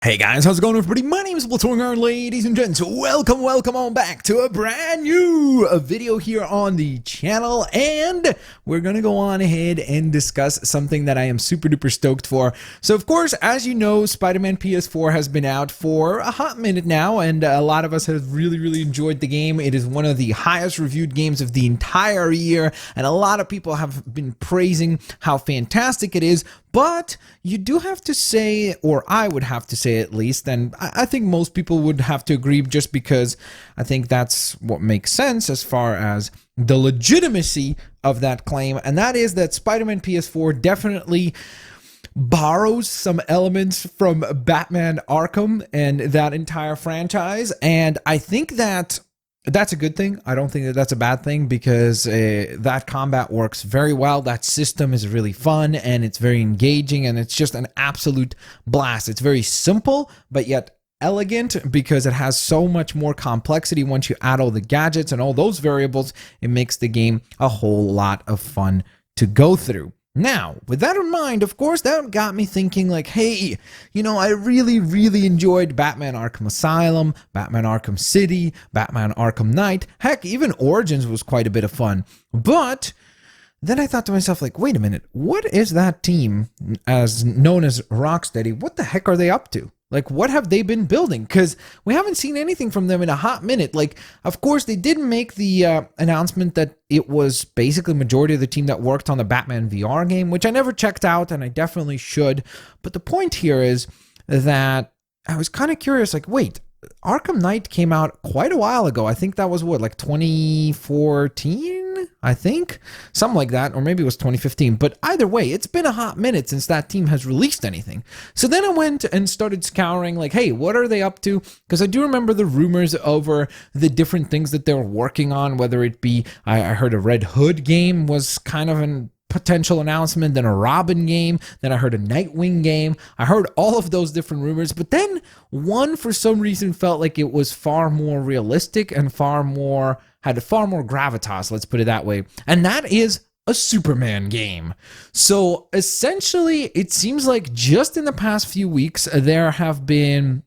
Hey guys, how's it going everybody? My name is Blitzwinger, ladies and gents. Welcome on back to a brand new video here on the channel, and we're gonna go on ahead and discuss something that I am super duper stoked for. So of course, as you know, Spider-Man PS4 has been out for a hot minute now, and a lot of us have really enjoyed the game. It is one of the highest reviewed games of the entire year, and a lot of people have been praising how fantastic it is. But you do have to say, or I would have to say at least, and I think most people would have to agree, just because I think that's what makes sense as far as the legitimacy of that claim, and that is that Spider-Man PS4 definitely borrows some elements from Batman Arkham and that entire franchise, and I think that's a good thing. I don't think that that's a bad thing, because that combat works very well. That system is really fun, and it's very engaging, and it's just an absolute blast. It's very simple, but yet elegant, because it has so much more complexity. Once you add all the gadgets and all those variables, it makes the game a whole lot of fun to go through. Now, with that in mind, of course, that got me thinking like, hey, you know, I really enjoyed Batman Arkham Asylum, Batman Arkham City, Batman Arkham Knight. Heck, even Origins was quite a bit of fun. But then I thought to myself, like, wait a minute, what is that team as known as Rocksteady? What the heck are they up to? Like, what have they been building? Because we haven't seen anything from them in a hot minute. Like, of course, they did make the announcement that it was basically majority of the team that worked on the Batman VR game, which I never checked out, and I definitely should. But the point here is that I was kind of curious, like, wait, Arkham Knight came out quite a while ago. I think that was what, like 2014, I think, something like that, or maybe it was 2015. But either way, it's been a hot minute since that team has released anything. So then I went and started scouring, like, hey, what are they up to? Because I do remember the rumors over the different things that they were working on, whether it be, I heard a Red Hood game was kind of an potential announcement, then a Robin game, then I heard a Nightwing game. I heard all of those different rumors, but then one for some reason felt like it was far more realistic and had far more gravitas, let's put it that way, and that is a Superman game. So essentially, it seems like just in the past few weeks, there have been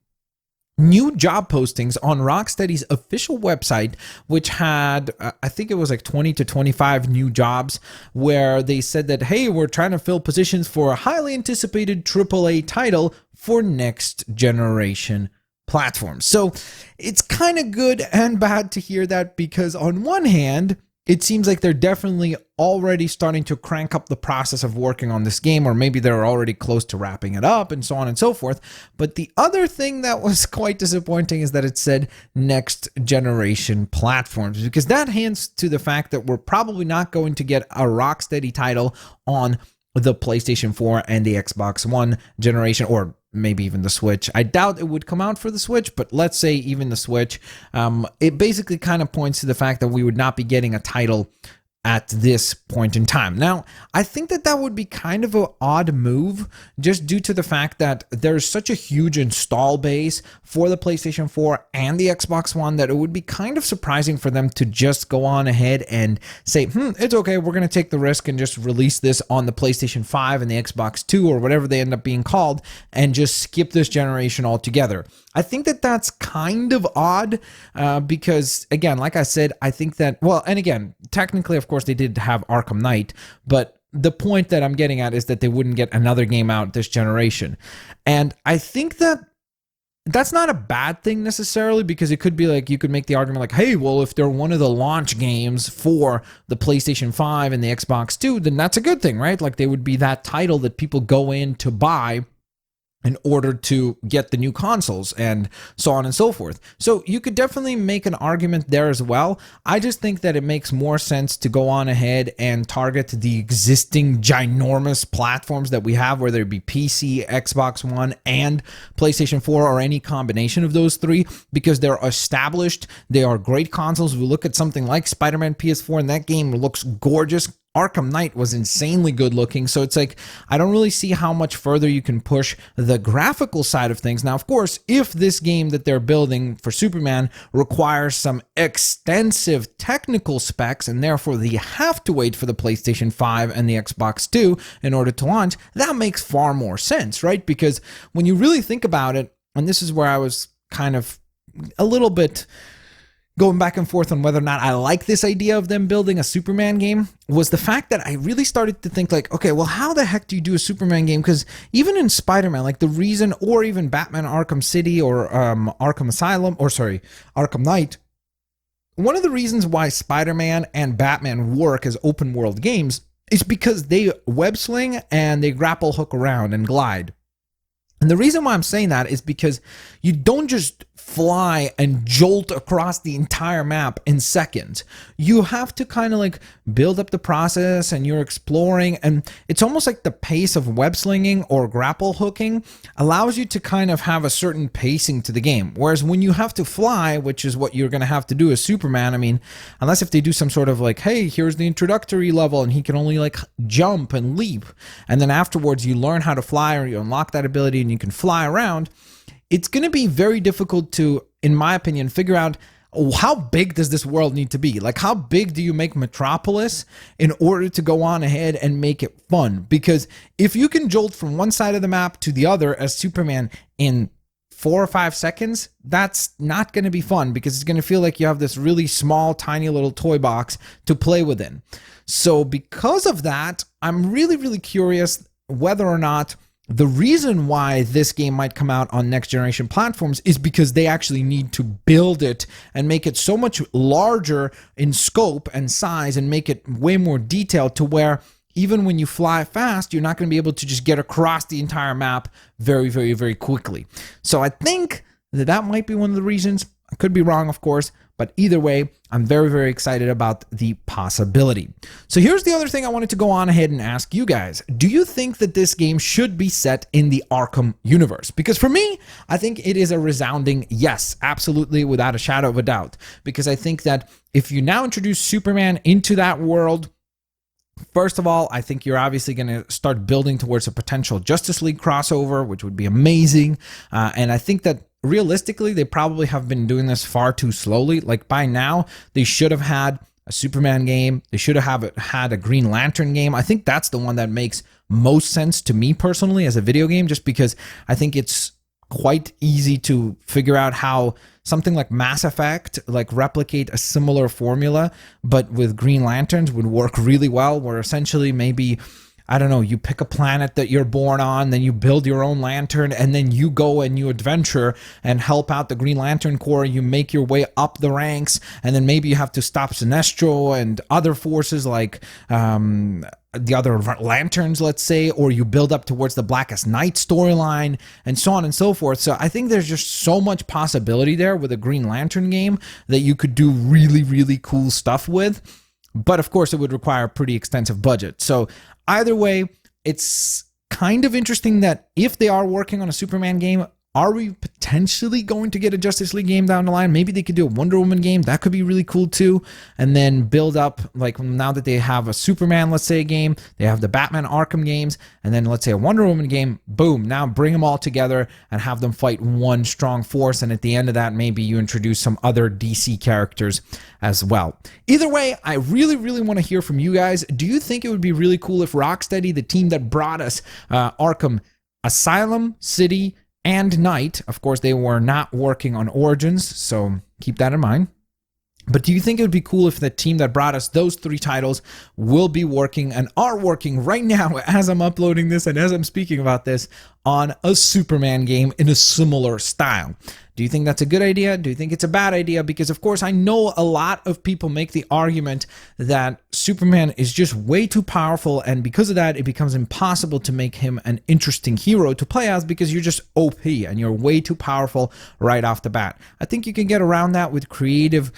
new job postings on Rocksteady's official website, which had, I think it was like 20 to 25 new jobs, where they said that, hey, we're trying to fill positions for a highly anticipated AAA title for next generation platforms. So it's kind of good and bad to hear that, because on one hand, it seems like they're definitely already starting to crank up the process of working on this game, or maybe they're already close to wrapping it up, and so on and so forth. But the other thing that was quite disappointing is that it said next generation platforms, because that hints to the fact that we're probably not going to get a Rocksteady title on the PlayStation 4 and the Xbox One generation, or maybe even the Switch. I doubt it would come out for the Switch, but let's say even the Switch. It basically kind of points to the fact that we would not be getting a title at this point in time. Now, I think that that would be kind of an odd move, just due to the fact that there's such a huge install base for the PlayStation 4 and the Xbox One, that it would be kind of surprising for them to just go on ahead and say, it's okay, we're going to take the risk and just release this on the PlayStation 5 and the Xbox 2, or whatever they end up being called, and just skip this generation altogether. I think that that's kind of odd, because, again, like I said, I think that, well, and again, technically, of course, they did have Arkham Knight, but the point that I'm getting at is that they wouldn't get another game out this generation. And I think that that's not a bad thing necessarily, because it could be like, you could make the argument like, hey, well, if they're one of the launch games for the PlayStation 5 and the Xbox 2, then that's a good thing, right? Like, they would be that title that people go in to buy in order to get the new consoles, and so on and so forth. So you could definitely make an argument there as well. I just think that it makes more sense to go on ahead and target the existing ginormous platforms that we have, whether it be PC, Xbox One, and PlayStation 4, or any combination of those three, because they're established. They are great consoles. We look at something like Spider-Man PS4, and that game looks gorgeous. Arkham Knight was insanely good looking, so it's like, I don't really see how much further you can push the graphical side of things. Now, of course, if this game that they're building for Superman requires some extensive technical specs, and therefore they have to wait for the PlayStation 5 and the Xbox 2 in order to launch, that makes far more sense, right? Because when you really think about it, and this is where I was kind of a little bit going back and forth on whether or not I like this idea of them building a Superman game, was the fact that I really started to think like, okay, well, how the heck do you do a Superman game? Because even in Spider-Man, like the reason, or even Batman Arkham City or Arkham Asylum, or sorry, Arkham Knight, one of the reasons why Spider-Man and Batman work as open world games is because they web sling and they grapple hook around and glide. And the reason why I'm saying that is because you don't just fly and jolt across the entire map in seconds. You have to kind of like build up the process, and you're exploring, and it's almost like the pace of web slinging or grapple hooking allows you to kind of have a certain pacing to the game. Whereas when you have to fly, which is what you're going to have to do as Superman, I mean, unless if they do some sort of like, hey, here's the introductory level and he can only like jump and leap, and then afterwards you learn how to fly, or you unlock that ability and you can fly around, it's going to be very difficult to, in my opinion, figure out how big does this world need to be? Like, how big do you make Metropolis in order to go on ahead and make it fun? Because if you can jolt from one side of the map to the other as Superman in 4 or 5 seconds, that's not going to be fun, because it's going to feel like you have this really small, tiny little toy box to play within. So because of that, I'm really, really curious whether or not the reason why this game might come out on next generation platforms is because they actually need to build it and make it so much larger in scope and size, and make it way more detailed, to where even when you fly fast, you're not going to be able to just get across the entire map very, very, very quickly. So I think that that might be one of the reasons. I could be wrong, of course, but either way, I'm very, very excited about the possibility. So here's the other thing I wanted to go on ahead and ask you guys. Do you think that this game should be set in the Arkham universe? Because for me, I think it is a resounding yes, absolutely, without a shadow of a doubt. Because I think that if you now introduce Superman into that world, first of all, I think you're obviously going to start building towards a potential Justice League crossover, which would be amazing. And I think that realistically, they probably have been doing this far too slowly. Like by now, they should have had a Superman game. They should have had a Green Lantern game. I think that's the one that makes most sense to me personally as a video game, just because I think it's quite easy to figure out how something like Mass Effect, like replicate a similar formula, but with Green Lanterns would work really well, where essentially maybe, I don't know, you pick a planet that you're born on, then you build your own lantern, and then you go and you adventure and help out the Green Lantern Corps. You make your way up the ranks, and then maybe you have to stop Sinestro and other forces like the other lanterns, let's say, or you build up towards the Blackest Night storyline, and so on and so forth. So I think there's just so much possibility there with a Green Lantern game that you could do really, really cool stuff with. But of course, it would require a pretty extensive budget. So either way, it's kind of interesting that if they are working on a Superman game, are we potentially going to get a Justice League game down the line? Maybe they could do a Wonder Woman game. That could be really cool too. And then build up, like now that they have a Superman, let's say, game, they have the Batman Arkham games, and then let's say a Wonder Woman game, boom, now bring them all together and have them fight one strong force. And at the end of that, maybe you introduce some other DC characters as well. Either way, I really, really want to hear from you guys. Do you think it would be really cool if Rocksteady, the team that brought us Arkham Asylum, City, and Knight, of course, they were not working on Origins, so keep that in mind. But do you think it would be cool if the team that brought us those 3 titles will be working and are working right now as I'm uploading this and as I'm speaking about this on a Superman game in a similar style? Do you think that's a good idea? Do you think it's a bad idea? Because, of course, I know a lot of people make the argument that Superman is just way too powerful, and because of that, it becomes impossible to make him an interesting hero to play as, because you're just OP and you're way too powerful right off the bat. I think you can get around that with creative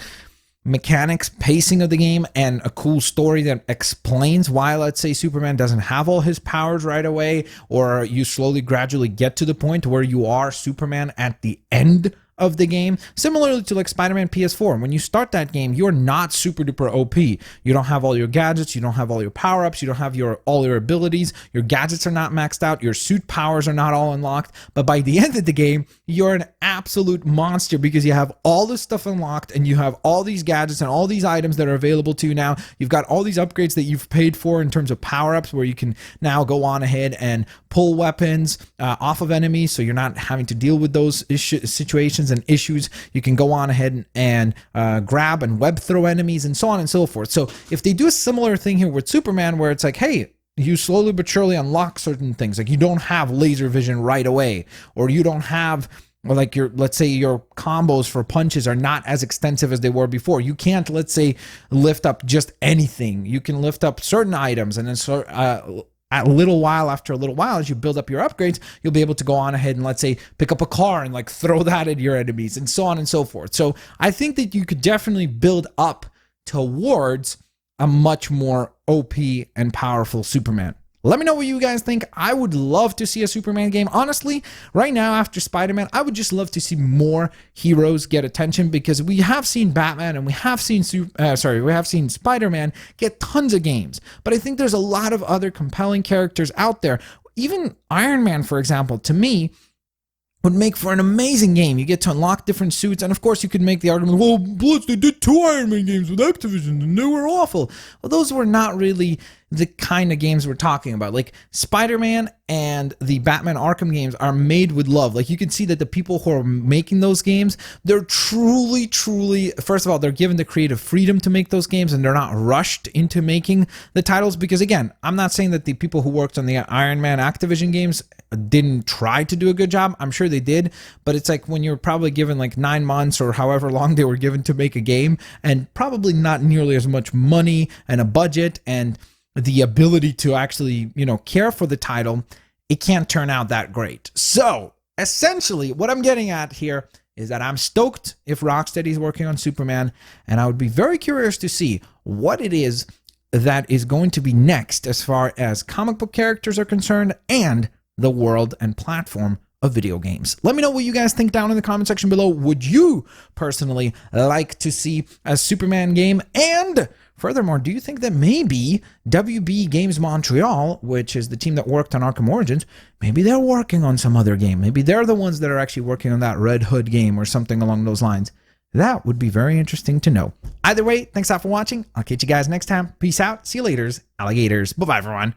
mechanics, pacing of the game, and a cool story that explains why, let's say, Superman doesn't have all his powers right away, or you slowly, gradually get to the point where you are Superman at the end of the game, similarly to like Spider-Man PS4. When you start that game, you're not super duper OP. You don't have all your gadgets, you don't have all your power-ups, you don't have all your abilities, your gadgets are not maxed out, your suit powers are not all unlocked, but by the end of the game, you're an absolute monster because you have all this stuff unlocked and you have all these gadgets and all these items that are available to you now. You've got all these upgrades that you've paid for in terms of power-ups where you can now go on ahead and pull weapons off of enemies, so you're not having to deal with those situations and issues. You can go on ahead and grab and web throw enemies and so on and so forth. So if they do a similar thing here with Superman where it's like, hey, you slowly but surely unlock certain things, like you don't have laser vision right away, or you don't have, or like let's say your combos for punches are not as extensive as they were before. You can't, let's say, lift up just anything. You can lift up certain items, and then a little while, after a little while, as you build up your upgrades, you'll be able to go on ahead and, let's say, pick up a car and like throw that at your enemies and so on and so forth. So I think that you could definitely build up towards a much more OP and powerful Superman. Let me know what you guys think. I would love to see a Superman game. Honestly, right now after Spider-Man, I would just love to see more heroes get attention, because we have seen Batman and we have seen Spider-Man get tons of games. But I think there's a lot of other compelling characters out there. Even Iron Man, for example, to me, would make for an amazing game. You get to unlock different suits, and of course you could make the argument, well, Blitz, they did 2 Iron Man games with Activision and they were awful. Well, those were not really the kind of games we're talking about. Like Spider-Man and the Batman Arkham games are made with love. Like you can see that the people who are making those games, they're truly, first of all, they're given the creative freedom to make those games and they're not rushed into making the titles. Because again, I'm not saying that the people who worked on the Iron Man Activision games didn't try to do a good job. I'm sure they did, but it's like when you're probably given like 9 months or however long they were given to make a game, and probably not nearly as much money and a budget and the ability to actually, care for the title, it can't turn out that great. So essentially what I'm getting at here is that I'm stoked if Rocksteady is working on Superman, and I would be very curious to see what it is that is going to be next as far as comic book characters are concerned and the world and platform of video games. Let me know what you guys think down in the comment section below. Would you personally like to see a Superman game? And furthermore, do you think that maybe WB Games Montreal, which is the team that worked on Arkham Origins, maybe they're working on some other game? Maybe they're the ones that are actually working on that Red Hood game or something along those lines. That would be very interesting to know. Either way, thanks a lot for watching. I'll catch you guys next time. Peace out. See you later, alligators. Bye-bye, everyone.